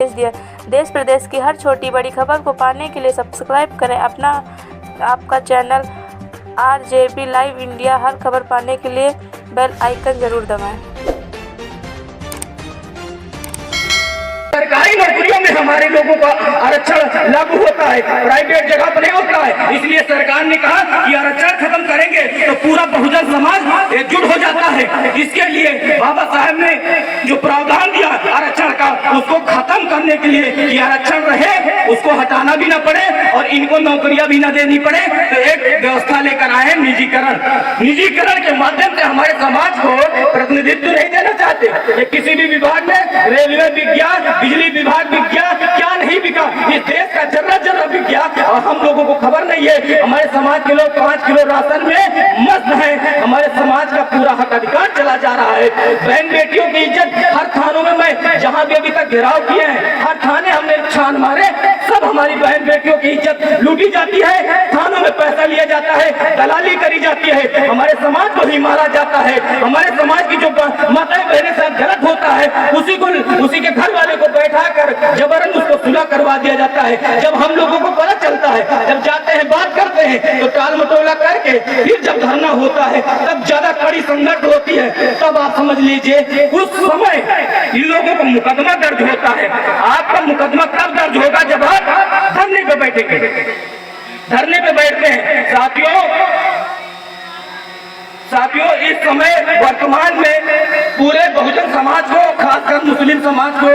भेज दिया। देश प्रदेश की हर छोटी बड़ी खबर को पाने के लिए सब्सक्राइब करें आपका चैनल RJB लाइव इंडिया। हर खबर पाने के लिए बेल आइकन जरूर दबाएं। सरकारी नौकरियों में हमारे लोगों का आरक्षण लागू होता है, प्राइवेट जगह पर नहीं होता है। इसलिए सरकार ने कहा कि आरक्षण खत्म करेंगे तो पूरा बहुजन समाज एकजुट हो जाता है। इसके लिए बाबा साहब ने जो प्रावधान दिया आरक्षण का, उसको खत्म करने के लिए कि आरक्षण रहे, उसको हटाना भी ना पड़े और इनको नौकरियां भी ना देनी पड़े, तो एक व्यवस्था लेकर आए निजीकरण। निजीकरण के माध्यम से हमारे समाज को प्रतिनिधित्व नहीं देना चाहते। किसी भी विभाग में, रेलवे विज्ञान, बिजली विभाग विज्ञान, क्या नहीं बिका, इस देश का जर्रा जर्रा विज्ञान, और हम लोगों को खबर नहीं है। हमारे समाज के लोग 5 किलो राशन में मस्त है। हमारे समाज का पूरा हक अधिकार चला जा रहा है। बहन बेटियों की इज्जत हर थानों में, मैं जहाँ भी अभी तक घेराव किए हैं, हर थाने हमने छान मारे, सब हमारी बहन बेटियों की इज्जत लूटी जाती है। थानों में पैसा लिया जाता है, दलाली करी जाती है, हमारे समाज को ही मारा जाता है। हमारे समाज की जो माताएं बहनें साथ गलत होता है, उसी के घर वाले को बैठा कर जबरन उसको सुलह करवा दिया जाता है। जब हम लोगों को पता चलता है, जब जाते हैं बात करते हैं, तो टाल मटोला करके फिर जब धरना होता है, तब ज्यादा कड़ी संघर्ष होती है। तब आप समझ लीजिए उस समय इन लोगों को मुकदमा दर्ज होता है। आपका मुकदमा तब दर्ज होगा जब आप धरने पे बैठेंगे। धरने पे बैठते हैं साथियों, इस समय वर्तमान में पूरे बहुजन समाज को, खासकर मुस्लिम समाज को,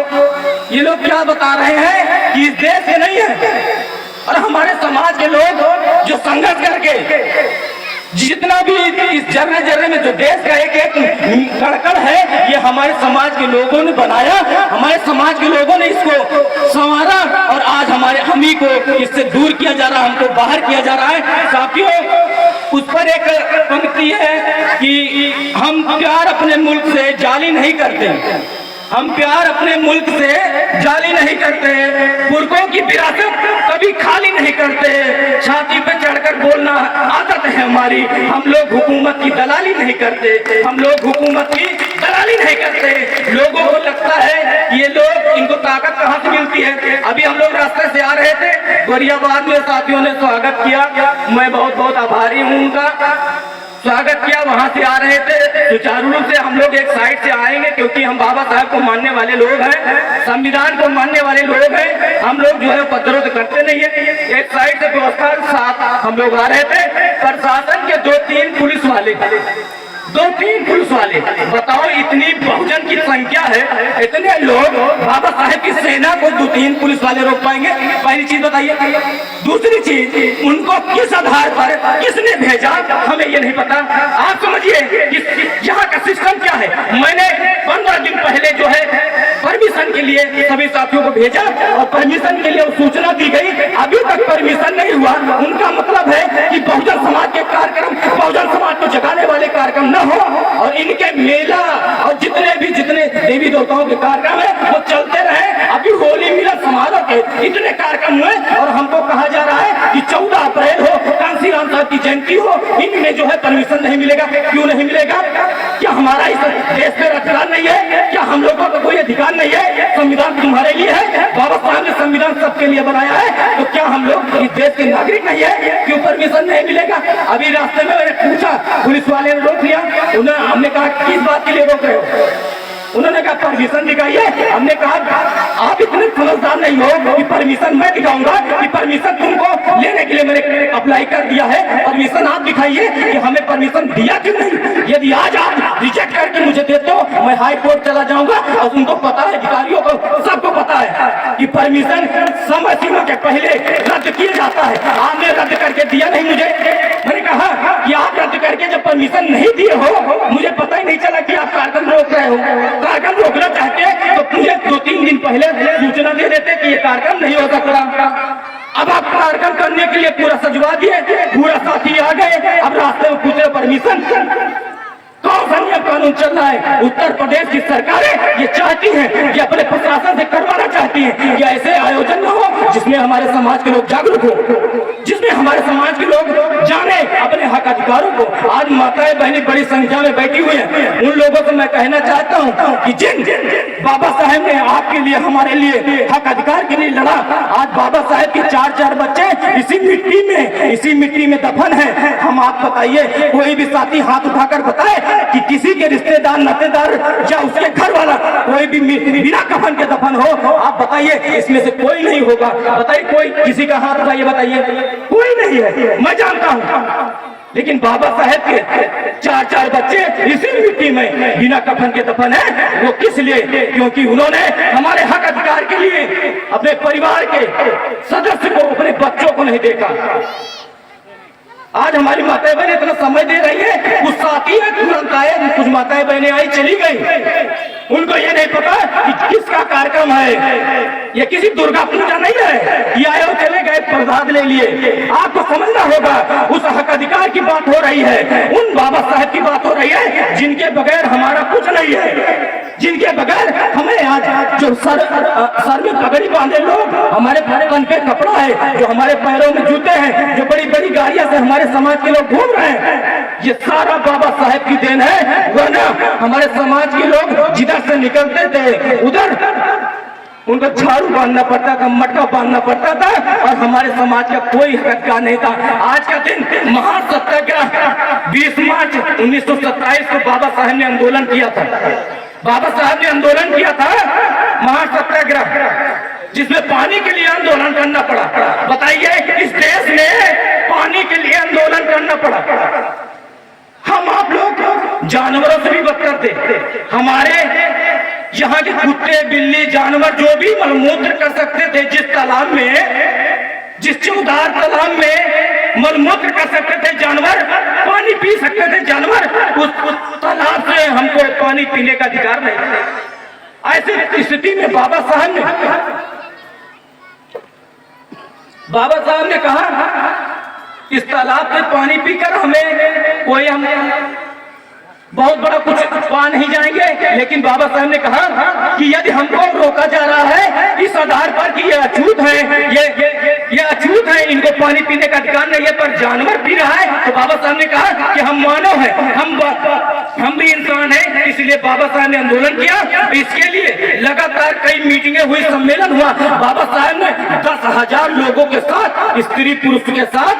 ये लोग क्या बता रहे हैं कि इस देश से नहीं है। और हमारे समाज के लोग जो संघर्ष करके जितना भी इस जर्रे जर्रे में जो देश का एक एक कड़कड़ है, ये हमारे समाज के लोगों ने बनाया, हमारे समाज के लोगों ने इसको संवारा, और आज हम ही को इससे दूर किया जा रहा है, हमको बाहर किया जा रहा है। साथियों, उस पर एक पंक्ति है कि हम प्यार अपने मुल्क से जाली नहीं करते, हम प्यार अपने मुल्क से जाली नहीं करते, पुरखों की विरासत कभी खाली नहीं करते, छाती पे चढ़कर बोलना आदत है हमारी। हम लोग हुकूमत की दलाली नहीं करते, हम लोग हुकूमत की दलाली नहीं करते। लोगों को लगता है ये लोग, इनको ताकत कहाँ से मिलती है। अभी हम लोग रास्ते से आ रहे थे, गोरियाबाद में साथियों ने स्वागत किया, मैं बहुत बहुत आभारी हूँ उनका। स्वागत किया, वहां से आ रहे थे, सुचारू रूप से हम लोग एक साइड से आएंगे, क्योंकि हम बाबा साहब को मानने वाले लोग हैं, संविधान को मानने वाले लोग हैं। हम लोग जो है उपद्रव करते नहीं है। एक साइड से व्यवस्था साथ हम लोग आ रहे थे, प्रशासन के 2-3 पुलिस वाले, बताओ इतनी बहुजन की संख्या है, इतने लोग, बाबा साहेब की सेना को 2-3 पुलिस वाले रोक पाएंगे? पहली चीज बताइए। दूसरी चीज, उनको किस आधार पर किसने भेजा, हमें ये नहीं पता। आप समझिए यहाँ का सिस्टम क्या है। मैंने 15 दिन पहले जो है परमिशन के लिए सभी साथियों को भेजा, और परमिशन के लिए सूचना दी गई, अभी तक परमिशन नहीं हुआ। उनका मतलब है कि बहुजन समाज के कार्यक्रम, बहुजन समाज को जगाने वाले कार्यक्रम न हो, और इनके मेला और जितने देवी देवताओं के कार्यक्रम है वो चलते रहे। अभी होली मिलन समारोह के इतने कार्यक्रम हुए, और हमको कहा जा रहा है कि 14 अप्रैल हो, कांसी राम साहब की जयंती हो, इनमें जो है परमिशन नहीं मिलेगा। क्यों नहीं मिलेगा? क्या हमारा इस देश पे अधिकार नहीं है? क्या हम लोगों का कोई अधिकार नहीं है? संविधान तुम्हारे लिए है, बाबा साहब ने संविधान सबके लिए बनाया है, तो क्या हम लोग इस देश के नागरिक नहीं है? क्यों परमिशन नहीं मिलेगा? अभी रास्ते में मैंने पूछा, पुलिस वाले ने रोक लिया। हमने कहा किस बात के लिए रोक रहे हो? उन्होंने कहा परमिशन दिखाइए। हमने कहा आप इतने समझदार नहीं हो कि परमिशन मैं दिखाऊंगा, कि परमिशन तुमको लेने के लिए मैंने अप्लाई कर दिया है, परमिशन आप दिखाइए कि हमें परमिशन दिया कि नहीं। यदि आज आप रिजेक्ट करके मुझे देते हो, मैं हाई कोर्ट चला जाऊंगा, और उनको पता है, अधिकारियों को सबको पता है कि परमिशन समय सीमा के पहले रद्द किया जाता है। आपने रद्द करके दिया नहीं मुझे। मैंने कहा कि आप रद्द करके जब परमिशन नहीं दिए हो, मुझे पता ही नहीं चला कि आप कार्यक्रम रोक रहे हो। कार्यक्रम रोकना चाहते तो मुझे 2-3 दिन पहले सूचना दे देते कि ये कार्यक्रम नहीं हो सकता। अब आप कार्यक्रम करने के लिए पूरा सजवा दिए, पूरा साथी आ गए, अब रास्ते में पूछ रहे परमिशन। कौन सा नियम कानून चल रहा है? उत्तर प्रदेश की सरकारें ये चाहती हैं, ये अपने प्रशासन से करवाना चाहती हैं कि ऐसे आयोजन न हो जिसमें हमारे समाज के लोग जागरूक हो, जिसमें हमारे समाज के लोग जाने अपने हक अधिकारों को। आज माताएं बहनें बड़ी संख्या में बैठी हुई हैं, उन लोगों से मैं कहना चाहता हूँ कि जिन बाबा साहेब ने आपके लिए हमारे लिए हक अधिकार के लिए लड़ा, आज बाबा साहेब के 4 बच्चे इसी मिट्टी में दफन है। हम आप बताइए, कोई भी साथी हाथ उठाकर बताए कि किसी के रिश्तेदार नातेदार या उसके घर वाला कोई भी बिना कफन के दफन हो, आप बताइए इसमें से कोई नहीं होगा। बताइए कोई, किसी का हाथ उठाइए, बताइए कोई नहीं है, मैं जानता हूँ। लेकिन बाबा साहेब के 4 बच्चे इसी मिट्टी में बिना कफन के दफन है। वो किस लिए? क्योंकि उन्होंने हमारे हक अधिकार के लिए अपने परिवार के सदस्य को, अपने बच्चों को नहीं देखा। आज हमारी माताएं बहनें इतना समय दे रही है, कुछ साथी है तुरंत आए, कुछ माताएं बहनें आई चली गई, उनको ये नहीं पता कि किसका कार्यक्रम है। ये किसी दुर्गा पूजा नहीं है, ये आए और चले गए, प्रसाद ले लिए। आपको समझना होगा, उस हक अधिकार की बात हो रही है, उन बाबा साहेब की बात हो रही है जिनके बगैर हमारा कुछ नहीं है, जिनके बगैर हमें आज जो सर में पगड़ी बांधे लोग, हमारे तन पे कपड़ा है, जो हमारे पैरों में जूते हैं, जो बड़ी बड़ी गाड़ियां से हमारे समाज के लोग घूम रहे हैं, ये सारा बाबा साहेब की देन है। वरना हमारे समाज के लोग जिधर से निकलते थे उधर उनको झाड़ू बांधना पड़ता था, मटका बांधना पड़ता था, और हमारे समाज का कोई हकदार नहीं था। आज का दिन महासत्याग्रह 20 मार्च 1927 को बाबा साहेब ने आंदोलन किया था। बाबा साहब ने आंदोलन किया था महासत्याग्रह, जिसमें पानी के लिए आंदोलन करना पड़ा। बताइए, इस देश में पानी के लिए आंदोलन करना पड़ा। हम आप लोग जानवरों से भी बदतर थे। हमारे यहाँ के कुत्ते बिल्ली जानवर जो भी मलमूत्र कर सकते थे, जिस चौधार तालाब में मलमूत्र कर सकते थे जानवर, पानी पी सकते थे जानवर, उस तालाब से हमको पानी पीने का अधिकार नहीं। ऐसी स्थिति में बाबा साहब ने कहा इस तालाब से पानी पीकर हमें कोई बहुत बड़ा कुछ पा नहीं जाएंगे। लेकिन बाबा साहब ने कहा कि यदि हमको रोका जा रहा है इस आधार पर कि ये अछूत है, ये अछूत है, इनको पानी पीने का अधिकार नहीं है, पर जानवर पी रहा है, तो बाबा साहब ने कहा कि हम मानव हैं, हम भी इंसान हैं। इसलिए बाबा साहब ने आंदोलन किया। इसके लिए लगातार कई मीटिंगें हुई, सम्मेलन हुआ। बाबा साहब ने 10,000 लोगों के साथ, स्त्री पुरुष के साथ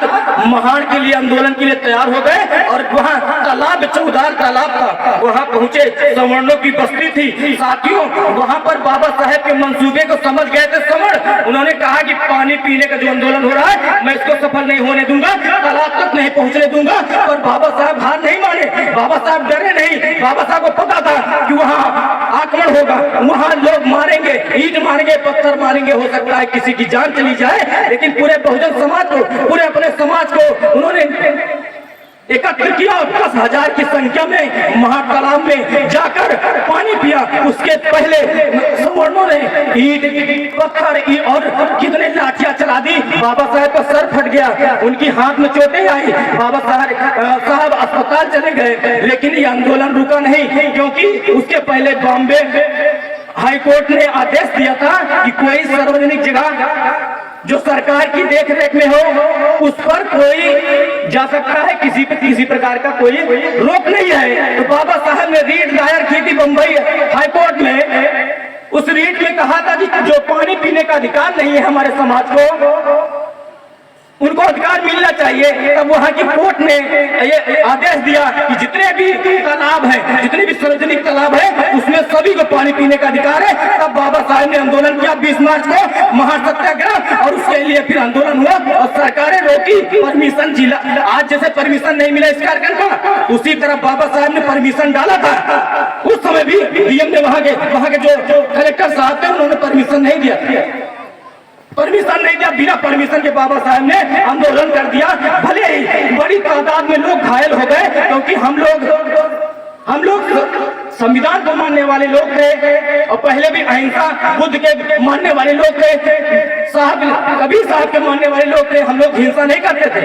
महान के लिए आंदोलन के लिए तैयार हो गए, और वहाँ तालाब, चौधार तालाब था, वहाँ पहुंचे। सवर्णों की बस्ती थी। साथियों, वहाँ पर बाबा साहेब के मंसूबे को समझ गए थे सवर्ण। उन्होंने कहा कि पानी पीने का जो आंदोलन हो रहा है मैं इसको सफल नहीं होने दूंगा, तालाब तक नहीं पहुंचने दूंगा। पर बाबा साहब हार नहीं माने, बाबा साहब डरे नहीं। बाबा साहब को पता था कि वहाँ आक्रमण होगा, वहाँ लोग मारेंगे, ईंट मारेंगे, पत्थर मारेंगे, हो सकता है किसी की जान चली जाए। लेकिन पूरे बहुजन समाज को, पूरे अपने समाज को उन्होंने एकत्र किया। 10,000 की संख्या में महातालाब में जाकर पानी पिया। उसके पहले सवर्णों ने ईंट पत्थर और कितने लाठियां चला दी। बाबा साहब का सर फट गया, उनकी हाथ में चोटें आई। बाबा साहब अस्पताल चले गए। लेकिन ये आंदोलन रुका नहीं, क्योंकि उसके पहले बॉम्बे हाई कोर्ट ने आदेश दिया था कि कोई सार्वजनिक जगह जो सरकार की देखरेख में हो उस पर कोई जा सकता है, किसी प्रकार का कोई रोक नहीं है। तो बाबा साहब ने रीट दायर की थी बम्बई हाई कोर्ट में। उस रीट में कहा था कि जो पानी पीने का अधिकार नहीं है हमारे समाज को, उनको अधिकार मिलना चाहिए। तब वहाँ की कोर्ट ने ये आदेश दिया कि जितने भी तालाब हैं, जितने भी सार्वजनिक तालाब है, उसमें सभी को पानी पीने का अधिकार है। तब बाबा साहब ने आंदोलन किया 20 मार्च को महासत्याग्रह, और उसके लिए फिर आंदोलन हुआ और सरकारें रोकी। परमिशन जिला, आज जैसे परमिशन नहीं मिला इस कार्यक्रम का, उसी तरह बाबा साहब ने परमिशन डाला था। उस समय भी डीएम ने वहाँ के जो कलेक्टर साहब थे उन्होंने परमिशन नहीं दिया। बिना परमिशन के बाबा साहब ने आंदोलन कर दिया। भले ही बड़ी तादाद में लोग घायल हो गए, क्योंकि हम लोग संविधान को मानने वाले लोग थे, और पहले भी अहिंसा बुद्ध के मानने वाले लोग थे, कबीर साहब के मानने वाले लोग थे। हम लोग हिंसा नहीं करते थे।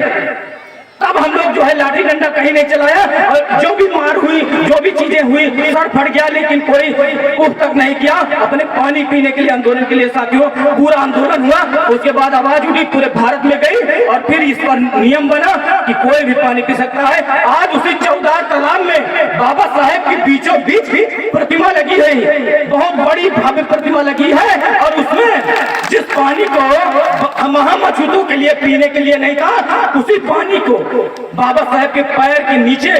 तब हम लोग जो है लाठी डंडा कहीं नहीं चलाया, और जो भी मार हुई, जो भी चीजें हुई, सर फट गया, लेकिन कोई उफ तक नहीं किया। अपने पानी पीने के लिए, आंदोलन के लिए साथियों पूरा आंदोलन हुआ। उसके बाद आवाज उठी, पूरे भारत में गई, और फिर इस पर नियम बना कि कोई भी पानी पी सकता है। आज उसी चौदार तालाब में बाबा साहेब की बीचों बीच प्रतिमा लगी है, बहुत बड़ी भव्य प्रतिमा लगी है, और उसमें जिस पानी को महामछुतों के लिए पीने के लिए नहीं था, उसी पानी को बाबा साहेब के पैर के नीचे,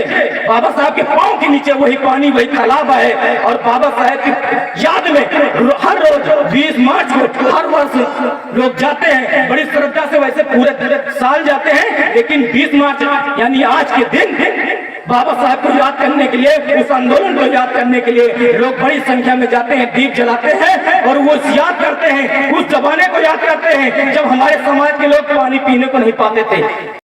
बाबा साहेब के पांव के नीचे वही पानी, वही तालाब है। और बाबा साहेब की याद में हर रोज 20 मार्च को हर वर्ष लोग जाते हैं बड़ी श्रद्धा से, वैसे पूरे साल जाते हैं, लेकिन 20 मार्च यानी आज के दिन बाबा साहब को याद करने के लिए, उस आंदोलन को याद करने के लिए लोग बड़ी संख्या में जाते हैं, दीप जलाते हैं, और वो याद करते हैं, उस जमाने को याद करते हैं जब हमारे समाज के लोग पानी पीने को नहीं पाते थे।